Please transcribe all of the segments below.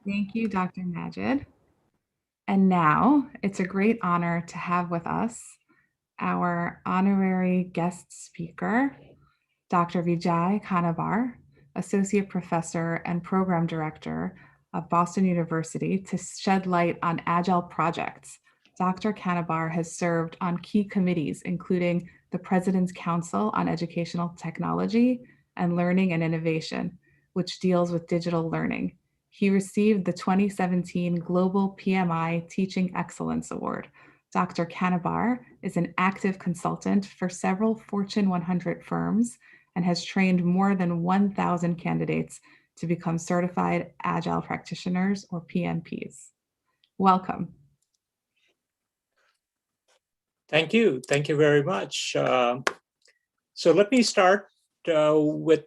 Thank you, Dr. Majid. And now it's a great honor to have with us our honorary guest speaker, Dr. Vijay Kanabar, Associate Professor and Program Director of Boston University, to shed light on Agile projects. Dr. Kanabar has served on key committees, including the President's Council on Educational Technology and Learning and Innovation, which deals with digital learning. He received the 2017 Global PMI Teaching Excellence Award. Dr. Kanabar is an active consultant for several Fortune 100 firms and has trained more than 1,000 candidates to become certified Agile practitioners or PMPs. Welcome. Thank you. Thank you very much. So let me start with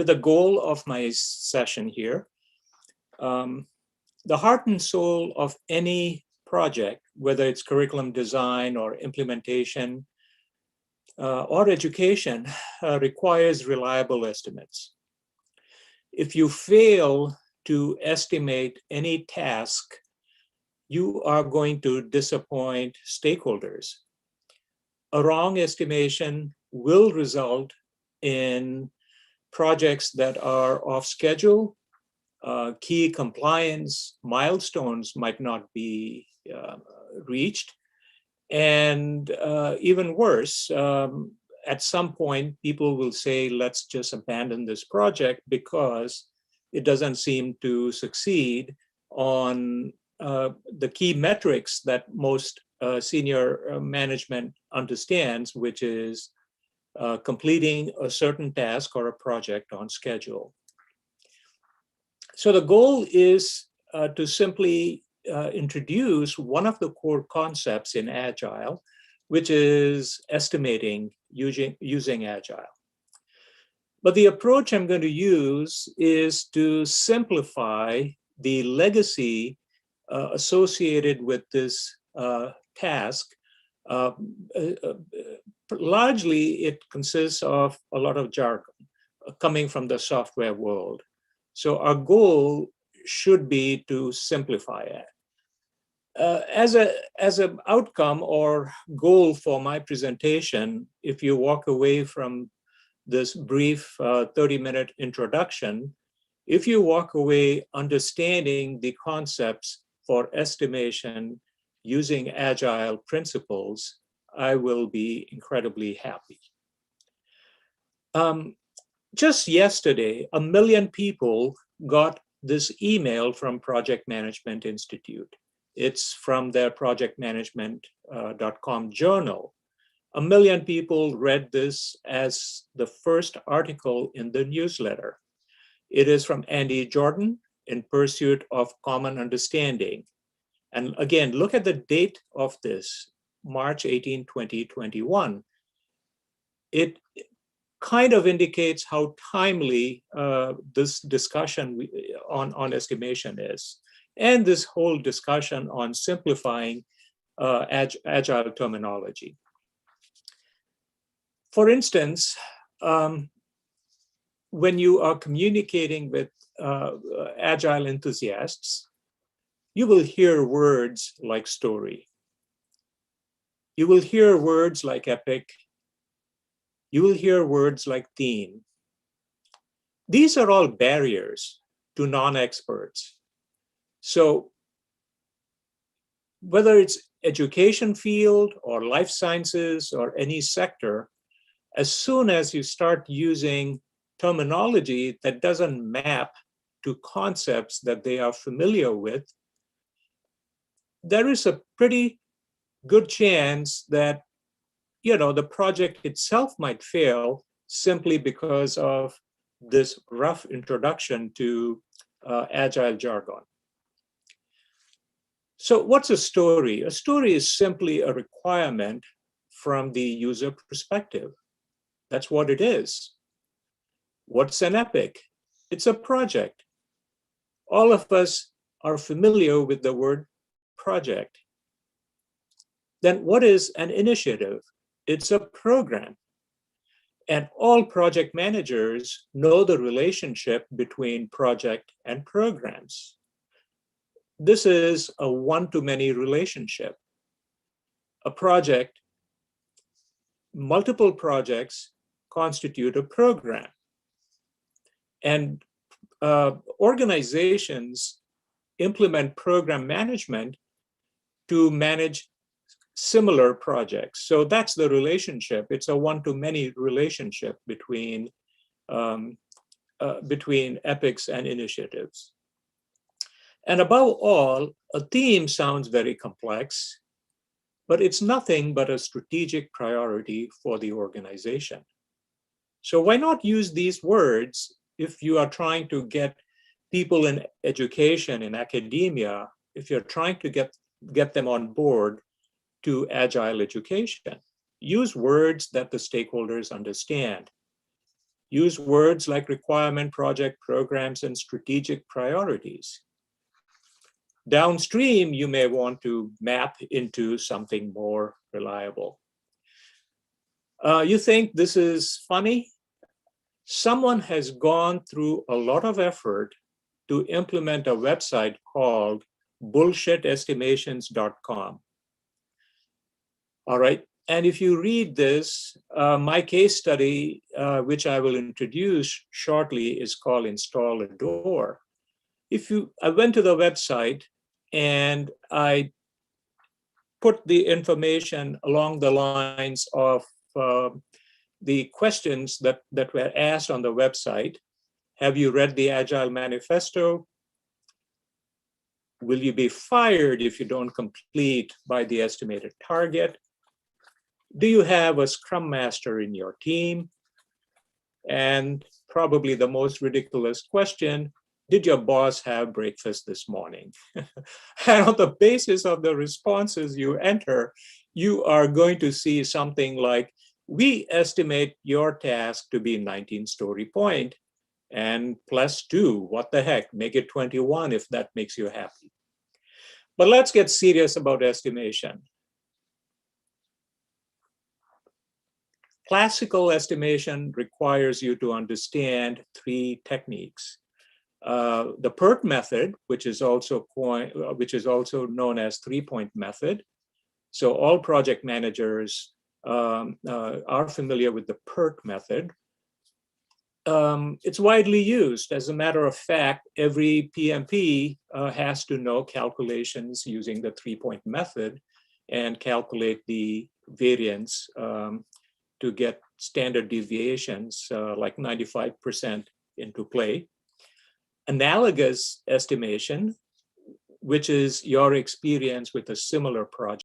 the goal of my session here. The heart and soul of any project, whether it's curriculum design or implementation or education, requires reliable estimates. If you fail to estimate any task, you are going to disappoint stakeholders. A wrong estimation will result in projects that are off schedule. Key compliance milestones might not be reached. And even worse, at some point, people will say, let's just abandon this project because it doesn't seem to succeed on the key metrics that most senior management understands, which is completing a certain task or a project on schedule. So the goal is to simply introduce one of the core concepts in Agile, which is estimating using Agile. But the approach I'm going to use is to simplify the legacy associated with this task. Largely, it consists of a lot of jargon coming from the software world. So our goal should be to simplify it. As an outcome or goal for my presentation, if you walk away from this brief 30-minute introduction, if you walk away understanding the concepts for estimation using Agile principles, I will be incredibly happy. Just yesterday, 1 million people got this email from Project Management Institute. It's from their projectmanagement.com journal. 1 million people read this as the first article in the newsletter. It is from Andy Jordan, In Pursuit of Common Understanding. And again, look at the date of this, March 18, 2021. It kind of indicates how timely this discussion on estimation is, and this whole discussion on simplifying Agile terminology. For instance, when you are communicating with Agile enthusiasts, you will hear words like story. You will hear words like epic. You will hear words like theme. These are all barriers to non-experts. So whether it's education field or life sciences or any sector, as soon as you start using terminology that doesn't map to concepts that they are familiar with, there is a pretty good chance that the project itself might fail simply because of this rough introduction to Agile jargon. So what's a story? A story is simply a requirement from the user perspective. That's what it is. What's an epic? It's a project. All of us are familiar with the word project. Then what is an initiative? It's a program. And all project managers know the relationship between project and programs. This is a one-to-many relationship. A project, multiple projects constitute a program. And organizations implement program management to manage similar projects. So that's the relationship. It's a one-to-many relationship between epics and initiatives. And above all, a theme sounds very complex, but it's nothing but a strategic priority for the organization. So why not use these words if you are trying to get people in education, in academia, if you're trying to get them on board to agile education? Use words that the stakeholders understand. Use words like requirement, project, programs, and strategic priorities. Downstream, you may want to map into something more reliable. You think this is funny? Someone has gone through a lot of effort to implement a website called bullshitestimations.com. All right. And if you read this, my case study, which I will introduce shortly, is called Install a Door. I went to the website and I put the information along the lines of the questions that were asked on the website. Have you read the Agile Manifesto? Will you be fired if you don't complete by the estimated target? Do you have a Scrum Master in your team? And probably the most ridiculous question, did your boss have breakfast this morning? And on the basis of the responses you enter, you are going to see something like, we estimate your task to be 19 story point and +2, what the heck, make it 21 if that makes you happy. But let's get serious about estimation. Classical estimation requires you to understand 3 techniques. The PERT method, which is also known as 3-point method. So all project managers are familiar with the PERT method. It's widely used. As a matter of fact, every PMP has to know calculations using the 3-point method and calculate the variance to get standard deviations like 95% into play. Analogous estimation, which is your experience with a similar project,